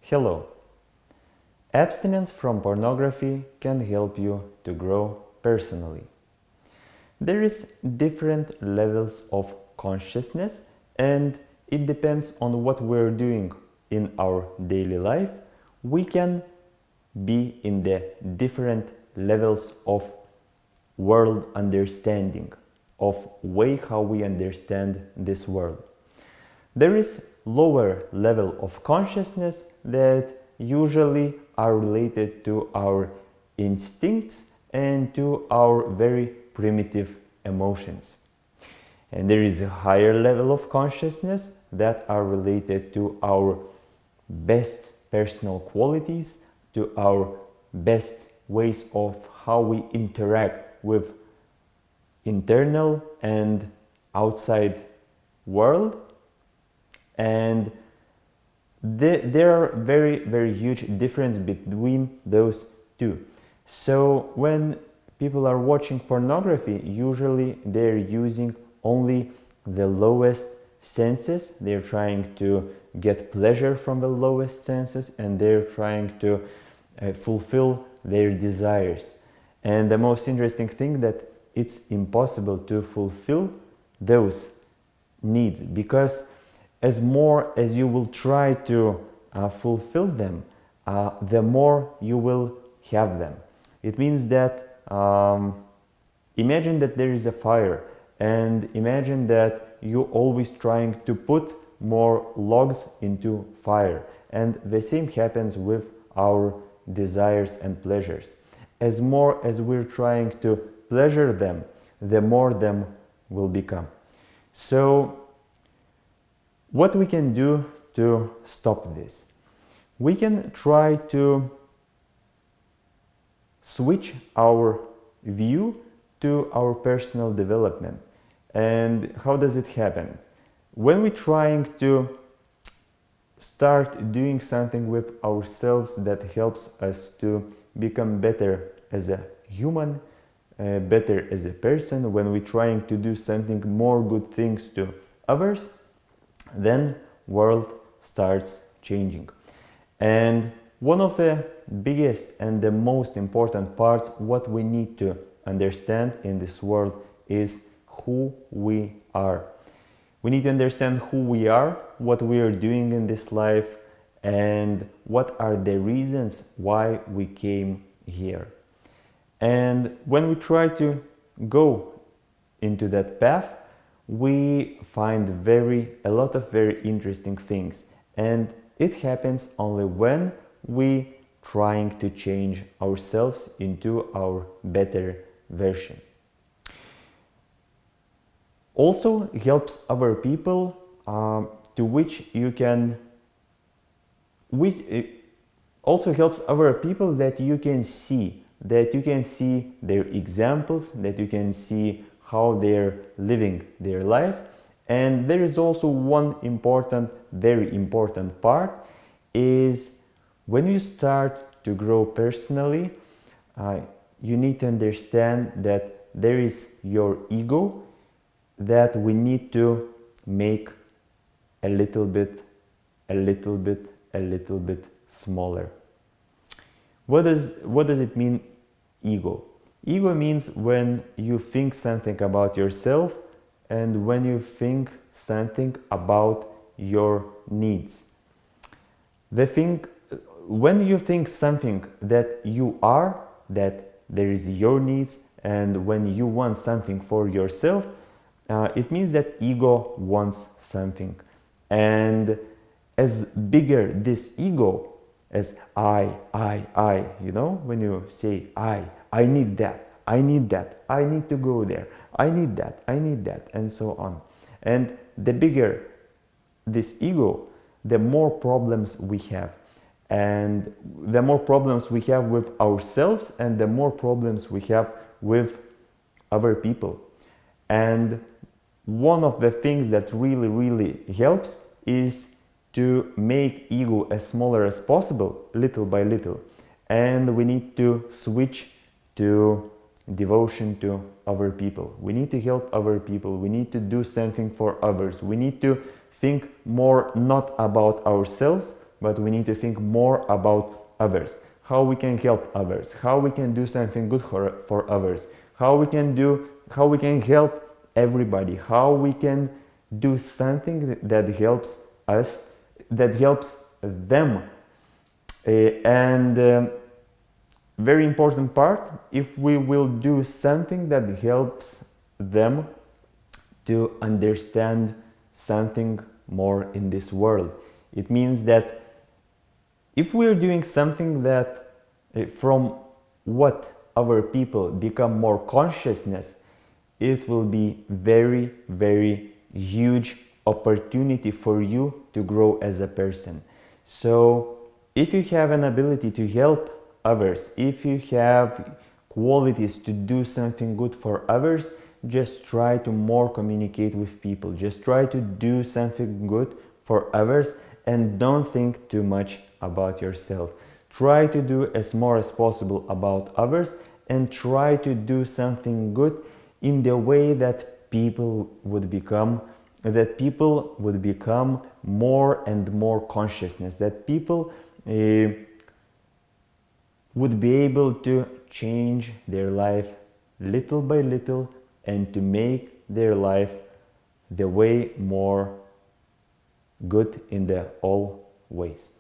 Hello. Abstinence from pornography can help you to grow personally. There is different levels of consciousness and it depends on what we're doing in our daily life. We can be in the different levels of world understanding, of way how we understand this world. There is lower level of consciousness that usually are related to our instincts and to our very primitive emotions. And there is a higher level of consciousness that are related to our best personal qualities, to our best ways of how we interact with internal and outside world. And there are very huge difference between those two. So when people are watching pornography, usually they're using only the lowest senses. They're trying to get pleasure from the lowest senses and they're trying to fulfill their desires. And the most interesting thing that it's impossible to fulfill those needs, because as more as you will try to fulfill them, the more you will have them. It means that imagine that there is a fire and imagine that you're always trying to put more logs into fire, and the same happens with our desires and pleasures. As more as we're trying to pleasure them, the more them will become. So what we can do to stop this? We can try to switch our view to our personal development. And how does it happen? When we're trying to start doing something with ourselves that helps us to become better as a human, better as a person, when we're trying to do something more good things to others, then world starts changing. And one of the biggest and the most important parts what we need to understand in this world is who we are. We need to understand who we are, what we are doing in this life, and what are the reasons why we came here. And when we try to go into that path, we find a lot of very interesting things, and it happens only when we trying to change ourselves into our better version. Also helps other people to which you can it also helps other people that you can see their examples, that you can see how they're living their life. And there is also one very important part is when you start to grow personally, you need to understand that there is your ego that we need to make a little bit smaller. What does it mean, ego? Ego means when you think something about yourself and when you think something about your needs. When you think something that you are, that there is your needs, and when you want something for yourself, it means that ego wants something. And as bigger this ego, as I, when you say I need that, I need to go there, I need that, and so on. And the bigger this ego, the more problems we have. And the more problems we have with ourselves, and the more problems we have with other people. And one of the things that really helps is to make ego as smaller as possible, little by little. And we need to switch to devotion to other people. We need to help other people. We need to do something for others. We need to think more not about ourselves, but we need to think more about others, how we can help others, how we can do something good for others, how we can help everybody, how we can do something that helps us, that helps them. And very important part, if we will do something that helps them to understand something more in this world. It means that if we're doing something that from what other people become more consciousness, it will be very, very huge opportunity for you to grow as a person. So if you have an ability to help others, if you have qualities to do something good for others, just try to more communicate with people. Just try to do something good for others and don't think too much about yourself. Try to do as more as possible about others and try to do something good in the way that people would become more and more consciousness, that people would be able to change their life little by little and to make their life the way more good in the all ways.